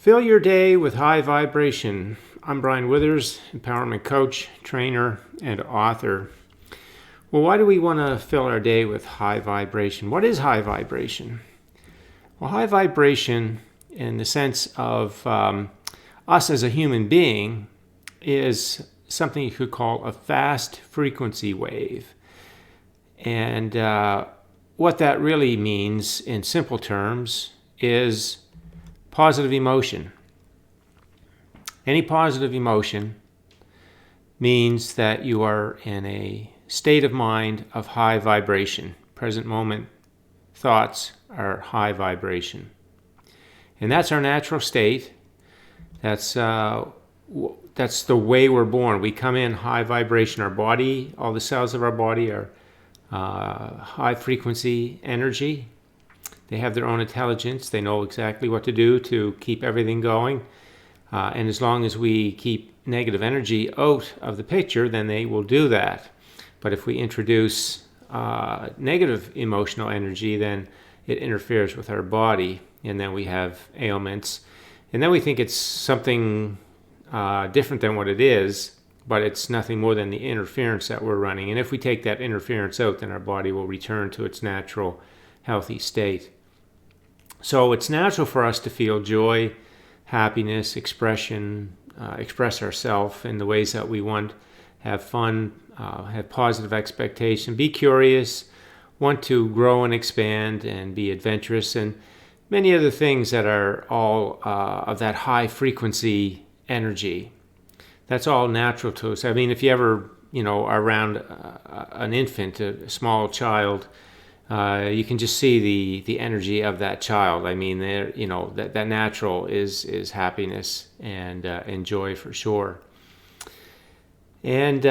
Fill your day with high vibration. I'm Brian Withers, empowerment coach, trainer, and author. Well, why do we want to fill our day with high vibration? What is high vibration? Well, high vibration, in the sense of us as a human being, is something you could call a fast frequency wave. And what that really means in simple terms is positive emotion. Any positive emotion means that you are in a state of mind of high vibration. Present moment thoughts are high vibration. And that's our natural state. That's the way we're born. We come in high vibration. Our body, all the cells of our body are high frequency energy. They have their own intelligence. They know exactly what to do to keep everything going. And as long as we keep negative energy out of the picture, then they will do that. But if we introduce negative emotional energy, then it interferes with our body, and then we have ailments. And then we think it's something different than what it is, but it's nothing more than the interference that we're running. And if we take that interference out, then our body will return to its natural, healthy state. So it's natural for us to feel joy, happiness, expression, express ourselves in the ways that we want, have fun, have positive expectation, be curious, want to grow and expand and be adventurous, and many other things that are all of that high frequency energy. That's all natural to us. I mean, if you ever, are around an infant, a small child, you can just see the energy of that child. I mean, that natural is happiness and joy for sure. And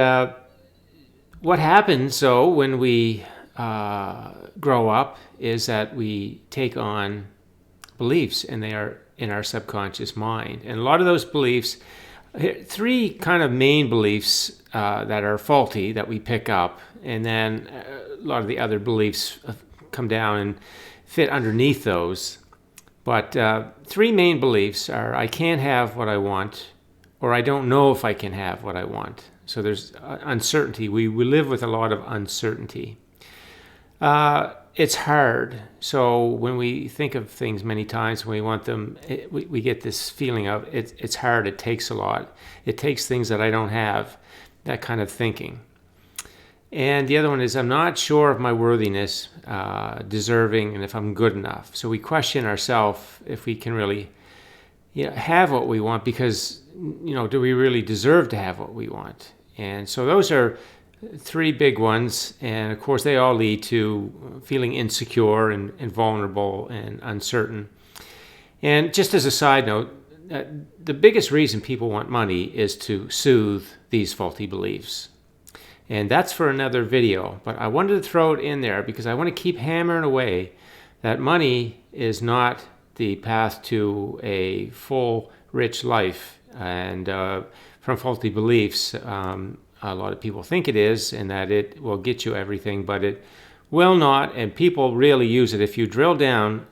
what happens, though, when we grow up is that we take on beliefs, and they are in our subconscious mind. And a lot of those beliefs, three kind of main beliefs that are faulty that we pick up, and then a lot of the other beliefs come down and fit underneath those. But three main beliefs are: I can't have what I want, or I don't know if I can have what I want. So there's uncertainty. We live with a lot of uncertainty. It's hard. So when we think of things many times, when we want them, we get this feeling of it's hard, it takes a lot. It takes things that I don't have, that kind of thinking. And the other one is, I'm not sure of my worthiness, deserving, and if I'm good enough. So we question ourselves if we can really have what we want, because, do we really deserve to have what we want? And so those are three big ones. And of course, they all lead to feeling insecure and vulnerable and uncertain. And just as a side note, the biggest reason people want money is to soothe these faulty beliefs. And that's for another video, but I wanted to throw it in there because I want to keep hammering away that money is not the path to a full, rich life. And from faulty beliefs, a lot of people think it is, and that it will get you everything, but it will not, and people really use it. If you drill down,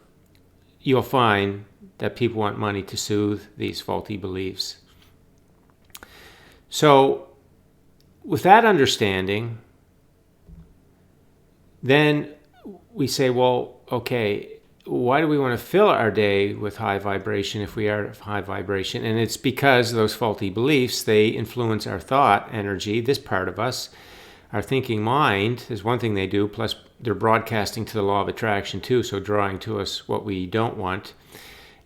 you'll find that people want money to soothe these faulty beliefs. So with that understanding, then we say, well, okay, why do we want to fill our day with high vibration if we are high vibration? And it's because those faulty beliefs, they influence our thought energy, this part of us. Our thinking mind is one thing they do, plus they're broadcasting to the law of attraction too, so drawing to us what we don't want.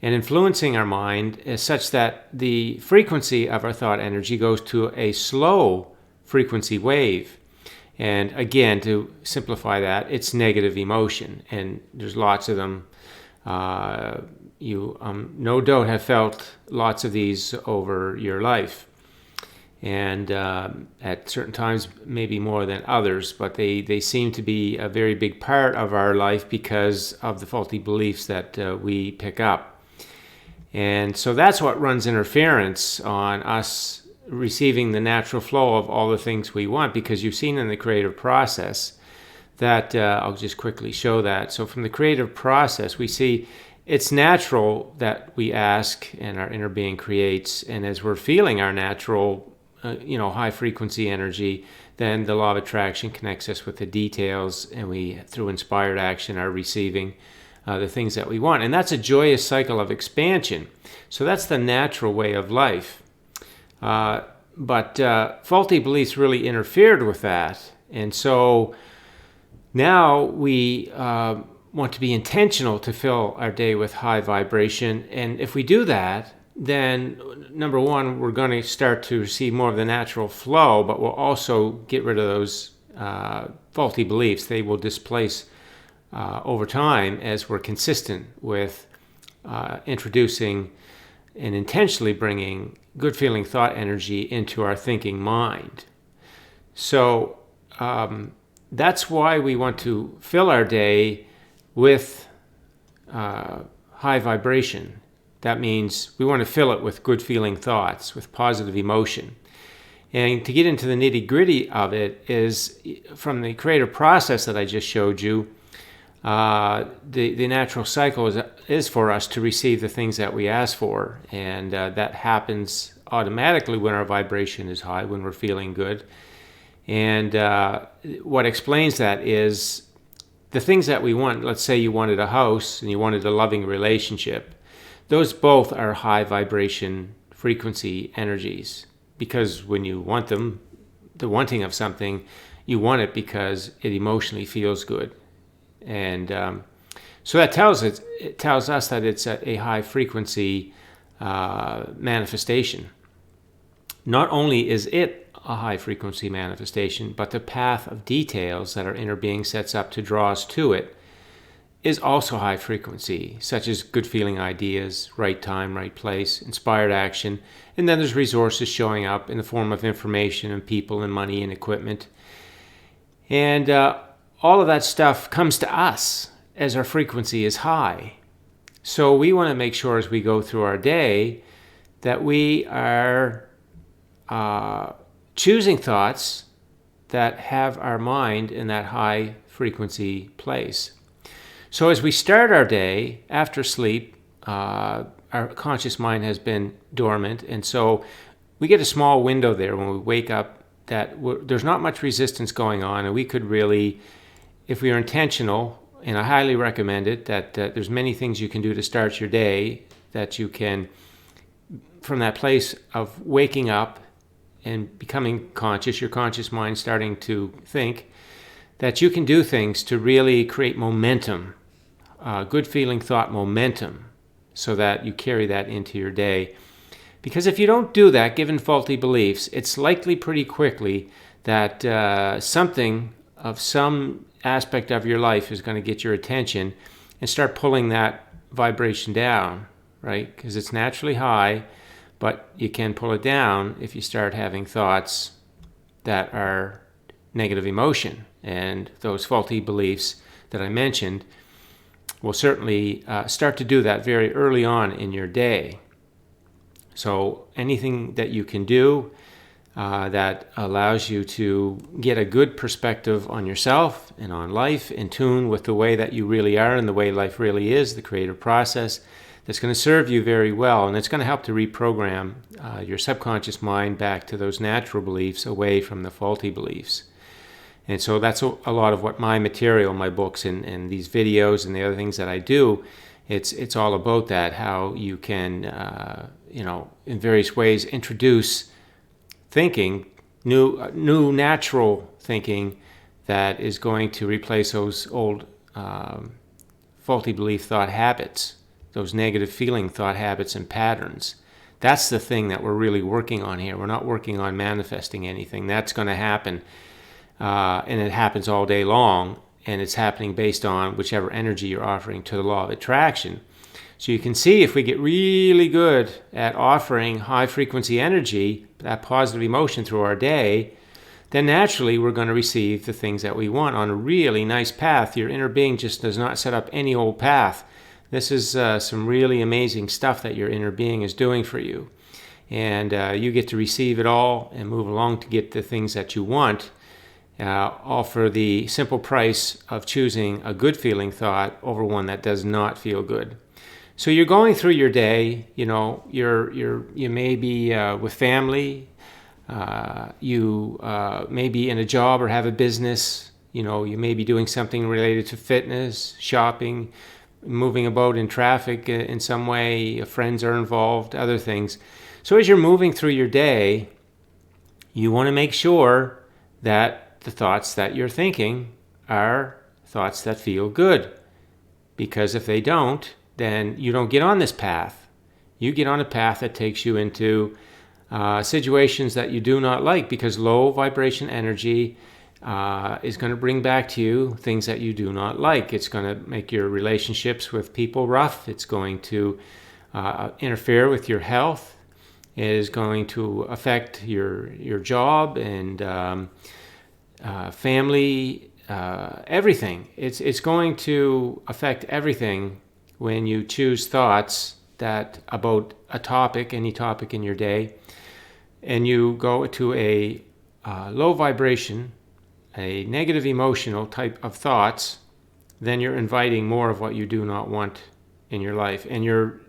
And influencing our mind is such that the frequency of our thought energy goes to a slow frequency wave. And again, to simplify that, it's negative emotion, and there's lots of them. You no doubt have felt lots of these over your life, and at certain times maybe more than others, but they seem to be a very big part of our life because of the faulty beliefs that we pick up. And so that's what runs interference on us receiving the natural flow of all the things we want, because you've seen in the creative process that I'll just quickly show that. So from the creative process, we see it's natural that we ask and our inner being creates. And as we're feeling our natural, high frequency energy, then the law of attraction connects us with the details, and we, through inspired action, are receiving the things that we want. And that's a joyous cycle of expansion. So that's the natural way of life. But faulty beliefs really interfered with that. And so now we want to be intentional to fill our day with high vibration. And if we do that, then number one, we're going to start to receive more of the natural flow, but we'll also get rid of those faulty beliefs. They will displace over time as we're consistent with introducing and intentionally bringing good feeling thought energy into our thinking mind. So that's why we want to fill our day with high vibration. That means we want to fill it with good feeling thoughts, with positive emotion. And to get into the nitty gritty of it is from the creative process that I just showed you, the natural cycle is for us to receive the things that we ask for. And that happens automatically when our vibration is high, when we're feeling good. And what explains that is the things that we want. Let's say you wanted a house and you wanted a loving relationship. Those both are high vibration frequency energies, because when you want them, the wanting of something, you want it because it emotionally feels good. And so that tells us that it's a high frequency manifestation. Not only is it a high frequency manifestation, but the path of details that our inner being sets up to draw us to it is also high frequency, such as good feeling ideas, right time, right place, inspired action, and then there's resources showing up in the form of information and people and money and equipment. And all of that stuff comes to us as our frequency is high. So we want to make sure as we go through our day that we are choosing thoughts that have our mind in that high frequency place. So as we start our day after sleep, our conscious mind has been dormant, and so we get a small window there when we wake up that there's not much resistance going on, and we could really, if we are intentional, and I highly recommend it, that there's many things you can do to start your day, that you can, from that place of waking up and becoming conscious, your conscious mind starting to think, that you can do things to really create momentum, good feeling thought momentum, so that you carry that into your day. Because if you don't do that, given faulty beliefs, it's likely pretty quickly that something of some aspect of your life is going to get your attention and start pulling that vibration down, right? Because it's naturally high, but you can pull it down if you start having thoughts that are negative emotion. And those faulty beliefs that I mentioned will certainly start to do that very early on in your day. So anything that you can do that allows you to get a good perspective on yourself and on life, in tune with the way that you really are and the way life really is, the creative process, that's going to serve you very well, and it's going to help to reprogram your subconscious mind back to those natural beliefs away from the faulty beliefs. And so that's a lot of what my material, my books and these videos and the other things that I do, it's all about that, how you can, in various ways introduce thinking, new natural thinking that is going to replace those old faulty belief thought habits, those negative feeling thought habits and patterns. That's the thing that we're really working on here. We're not working on manifesting anything. That's going to happen. And it happens all day long, and it's happening based on whichever energy you're offering to the law of attraction. So you can see if we get really good at offering high frequency energy, that positive emotion through our day, then naturally we're going to receive the things that we want on a really nice path. Your inner being just does not set up any old path. This is some really amazing stuff that your inner being is doing for you. And you get to receive it all and move along to get the things that you want. All for the simple price of choosing a good feeling thought over one that does not feel good. So you're going through your day, you may be with family, you may be in a job or have a business, you may be doing something related to fitness, shopping, moving about in traffic in some way, friends are involved, other things. So as you're moving through your day, you want to make sure that the thoughts that you're thinking are thoughts that feel good. Because if they don't, then you don't get on this path. You get on a path that takes you into situations that you do not like, because low vibration energy is going to bring back to you things that you do not like. It's going to make your relationships with people rough. It's going to interfere with your health. It is going to affect your job and family, everything. It's going to affect everything when you choose thoughts that about a topic, any topic in your day, and you go to a low vibration, a negative emotional type of thoughts, then you're inviting more of what you do not want in your life, and you're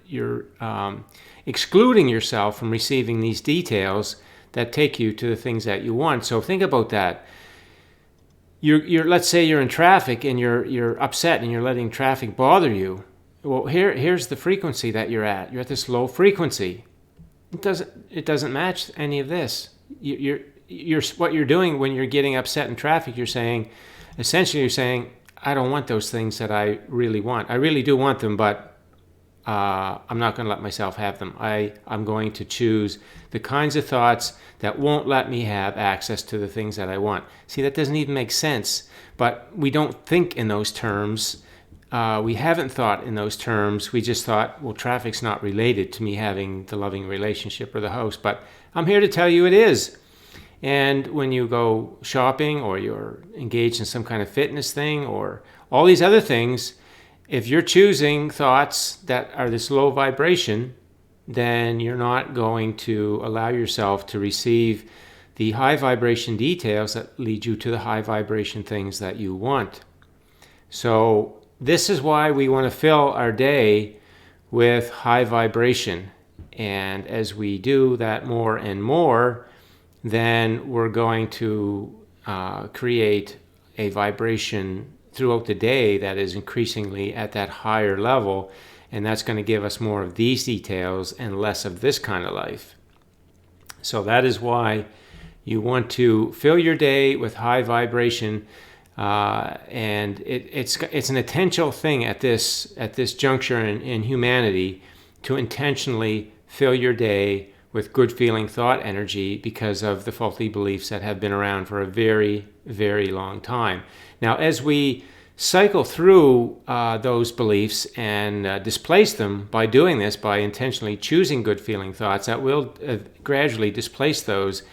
excluding yourself from receiving these details that take you to the things that you want. So think about that. Let's say you're in traffic and you're upset and you're letting traffic bother you. Well, here's the frequency that you're at. You're at this low frequency. It doesn't match any of this. What you're doing when you're getting upset in traffic, you're saying, I don't want those things that I really want. I really do want them, but I'm not going to let myself have them. I'm going to choose the kinds of thoughts that won't let me have access to the things that I want. See, that doesn't even make sense, but we don't think in those terms. We haven't thought in those terms. We just thought, well, traffic's not related to me having the loving relationship or the house, but I'm here to tell you it is. And when you go shopping or you're engaged in some kind of fitness thing or all these other things, if you're choosing thoughts that are this low vibration, then you're not going to allow yourself to receive the high vibration details that lead you to the high vibration things that you want. So this is why we want to fill our day with high vibration. And as we do that more and more, then we're going to create a vibration throughout the day that is increasingly at that higher level, and that's going to give us more of these details and less of this kind of life. So that is why you want to fill your day with high vibration, and it's an intentional thing at this juncture in humanity to intentionally fill your day with good feeling thought energy because of the faulty beliefs that have been around for a very, very long time. Now, as we cycle through those beliefs and displace them by doing this, by intentionally choosing good feeling thoughts that will gradually displace those,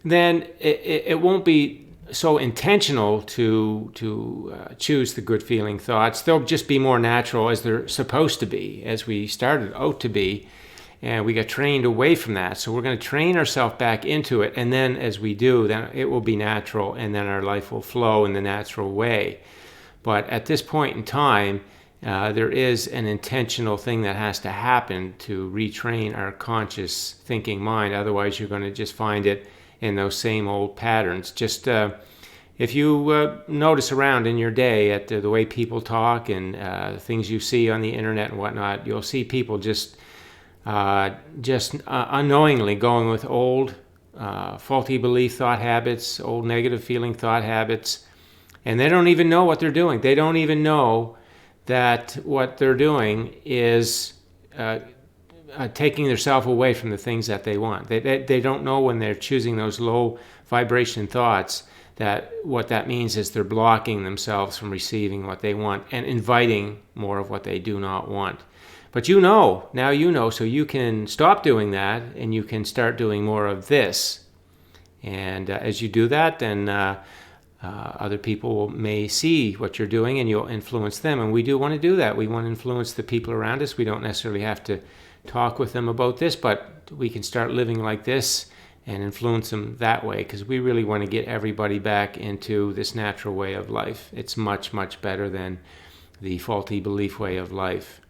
then it won't be so intentional to choose the good feeling thoughts. They'll just be more natural, as they're supposed to be, as we started out to be. And we got trained away from that. So we're going to train ourselves back into it. And then as we do, then it will be natural, and then our life will flow in the natural way. But at this point in time, there is an intentional thing that has to happen to retrain our conscious thinking mind. Otherwise, you're going to just find it in those same old patterns. Just if you notice around in your day at the way people talk and things you see on the internet and whatnot, you'll see people just unknowingly going with old faulty belief thought habits, old negative feeling thought habits, and they don't even know what they're doing. They don't even know that what they're doing is taking themselves away from the things that they want. They don't know when they're choosing those low vibration thoughts that what that means is they're blocking themselves from receiving what they want and inviting more of what they do not want. But now you know, so you can stop doing that and you can start doing more of this. And as you do that, then other people may see what you're doing and you'll influence them. And we do want to do that. We want to influence the people around us. We don't necessarily have to talk with them about this, but we can start living like this and influence them that way, because we really want to get everybody back into this natural way of life. It's much, much better than the faulty belief way of life.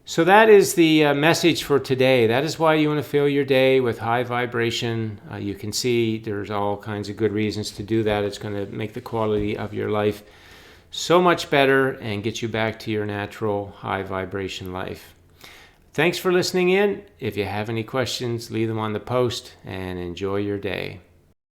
So that is the message for today. That is why you want to fill your day with high vibration. You can see there's all kinds of good reasons to do that. It's going to make the quality of your life so much better and get you back to your natural high vibration life. Thanks for listening in. If you have any questions, leave them on the post and enjoy your day.